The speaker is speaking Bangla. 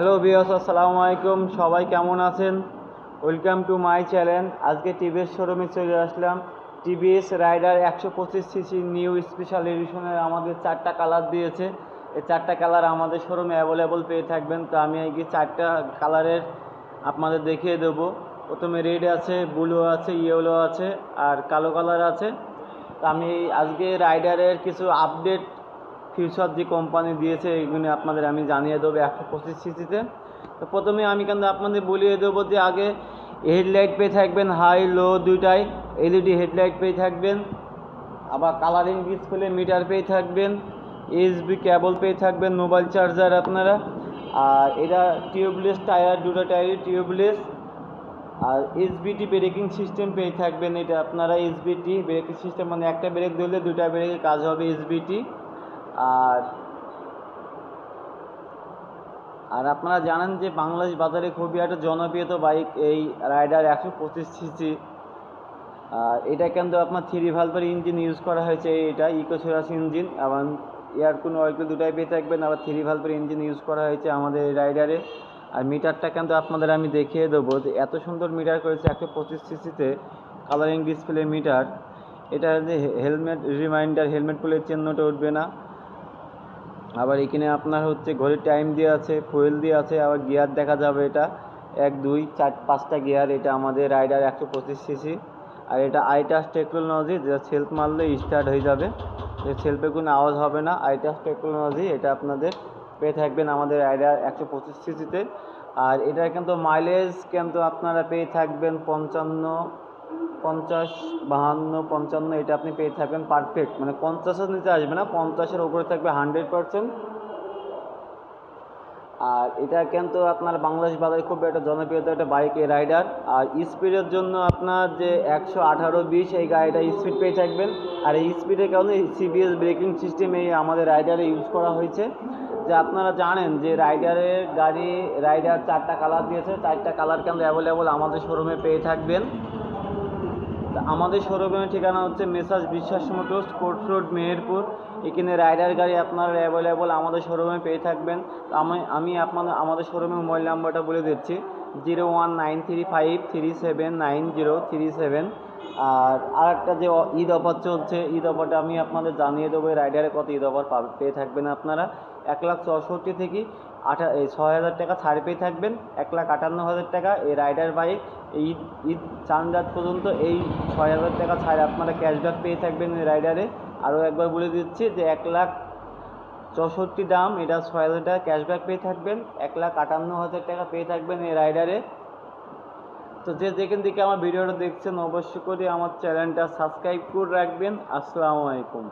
হ্যালো ভিউয়ার্স, আসসালামু আলাইকুম। সবাই কেমন আছেন? Welcome to my channel. আজকে টিভিএস শোরুমে চলে আসলাম। TVS Raider 125 CC new special এডিশনের আমাদের 4টা কালার দিয়েছে। এই 4টা কালার আমাদের শোরুমে অ্যাভেলেবল পেয়ে থাকবেন। তো আমি এই 4টা কালারের আপনাদের দেখিয়ে দেবো। প্রথমে রেড আছে, ব্লু আছে, ইয়েলো আছে আর কালো কালার আছে। তো আমি আজকে রাইডারের কিছু আপডেট ফিউচার যে কোম্পানি দিয়েছে এইগুলো আপনাদের আমি জানিয়ে দেবো 125 সিসিতে। তো প্রথমে আমি কিন্তু আপনাদের বলিয়ে দেবো যে আগে হেডলাইট পেয়ে থাকবেন হাই লো দুইটাই, এলইডি হেডলাইট পেয়ে থাকবেন, আবার কালারিং ডিসপ্লে মিটার পেয়ে থাকবেন, ইউএসবি কেবল পেয়ে থাকবেন, মোবাইল চার্জার আপনারা। আর এটা টিউবলেস টায়ার, দুটো টায়ারই টিউবলেস। আর এসবিটি ব্রেকিং সিস্টেম পেয়ে থাকবেন এটা আপনারা। এসবিটি ব্রেকিং সিস্টেম মানে একটা ব্রেক দিলে দুটা ব্রেকের কাজ হবে এসবিটি। আর আর আপনারা জানেন যে বাংলাদেশ বাজারে খুবই একটা জনপ্রিয় বাইক এই রাইডার 125 সিসি। আর এটা কিন্তু আপনার 3 ভালভের ইঞ্জিন ইউজ করা হয়েছে। এটা ইকোসেরাস ইঞ্জিন এবং এয়ারকুন অয়েল দুটাই পেয়ে থাকবেন। আবার 3 ভালভের ইঞ্জিন ইউজ করা হয়েছে আমাদের এই রাইডারে। আর মিটারটা কিন্তু আপনাদের আমি দেখিয়ে দেবো যে এত সুন্দর মিটার করেছে 125 সিসিতে, কালারিং ডিসপ্লে মিটার। এটা যে হেলমেট রিমাইন্ডার, হেলমেট খুলে চিহ্নটা উঠবে না। আবার এখানে আপনার হচ্ছে ঘড়ির টাইম দিয়ে আছে, ফুয়েল দিয়ে আছে, আবার গিয়ার দেখা যাবে। এটা 1 2 4 5টা গিয়ার এটা আমাদের রাইডার 125 সিসি। আর এটা আইটাস টেকনোলজি, যেটা সেলফ মারলে স্টার্ট হয়ে যাবে, সেলফে কোনো আওয়াজ হবে না। আইটাস টেকনোলজি এটা আপনাদের পেয়ে থাকবেন আমাদের রাইডার 125 সিসিতে। আর এটা কিন্তু মাইলেজ কিন্তু আপনারা পেয়ে থাকবেন 50, 52, 55 এটা আপনি পেয়ে থাকবেন পারফেক্ট, মানে 50-এর নিচে আসবে না, 50-এর উপরে থাকবে 100%। আর এটা কিন্তু আপনার বাংলাদেশ বাজারে খুব একটা জনপ্রিয়তা একটা বাইক এই রাইডার। আর স্পিডের জন্য আপনার যে 118-20 এই গাড়িটা স্পিড পেয়ে থাকবেন। আর এই স্পিডের কারণে সিবিএস ব্রেকিং সিস্টেম এই আমাদের রাইডারে ইউজ করা হয়েছে। যে আপনারা জানেন যে রাইডারের গাড়ি রাইডার 4টা কালার দিয়েছে, 4টা কালার কিন্তু অ্যাভেলেবল আমাদের শোরুমে পেয়ে থাকবেন। আমাদের শোরুমের ঠিকানা হচ্ছে মেসার্স বিশ্বাস মোটরস, কোর্ট রোড, মেহেরপুর। এখানে রাইডার গাড়ি আপনারা অ্যাভেলেবল আমাদের শোরুমে পেয়ে থাকবেন। তো আমি আমাদের শোরুমের মোবাইল নাম্বারটা বলে দিচ্ছি, 01935379037। আর একটা যে ঈদ অফার চলছে, ঈদ অফারটা আমি আপনাদের জানিয়ে দেবো। রাইডারে কত ঈদ অফার পেয়ে থাকবেন আপনারা। 1,64,000 থেকে 6,000 টাকা ছাড় পেয়ে থাকবেন। 1,58,000 টাকা এই রাইডার বাইক ঈদ ঈদ চাঁদ রাত পর্যন্ত এই 6,000 টাকা ছাড় আপনারা ক্যাশব্যাক পেয়ে থাকবেন এই রাইডারে। আরও একবার বলে দিচ্ছি যে 1,64,000 দাম, এটা 6,000 টাকা ক্যাশব্যাক পেয়ে থাকবেন। 1,58,000 টাকা পেয়ে থাকবেন এই রাইডারে। তো যেখান থেকে আমার ভিডিওটা দেখছেন অবশ্যই করে আমার চ্যানেলটা সাবস্ক্রাইব করে রাখবেন। আসসালামু আলাইকুম।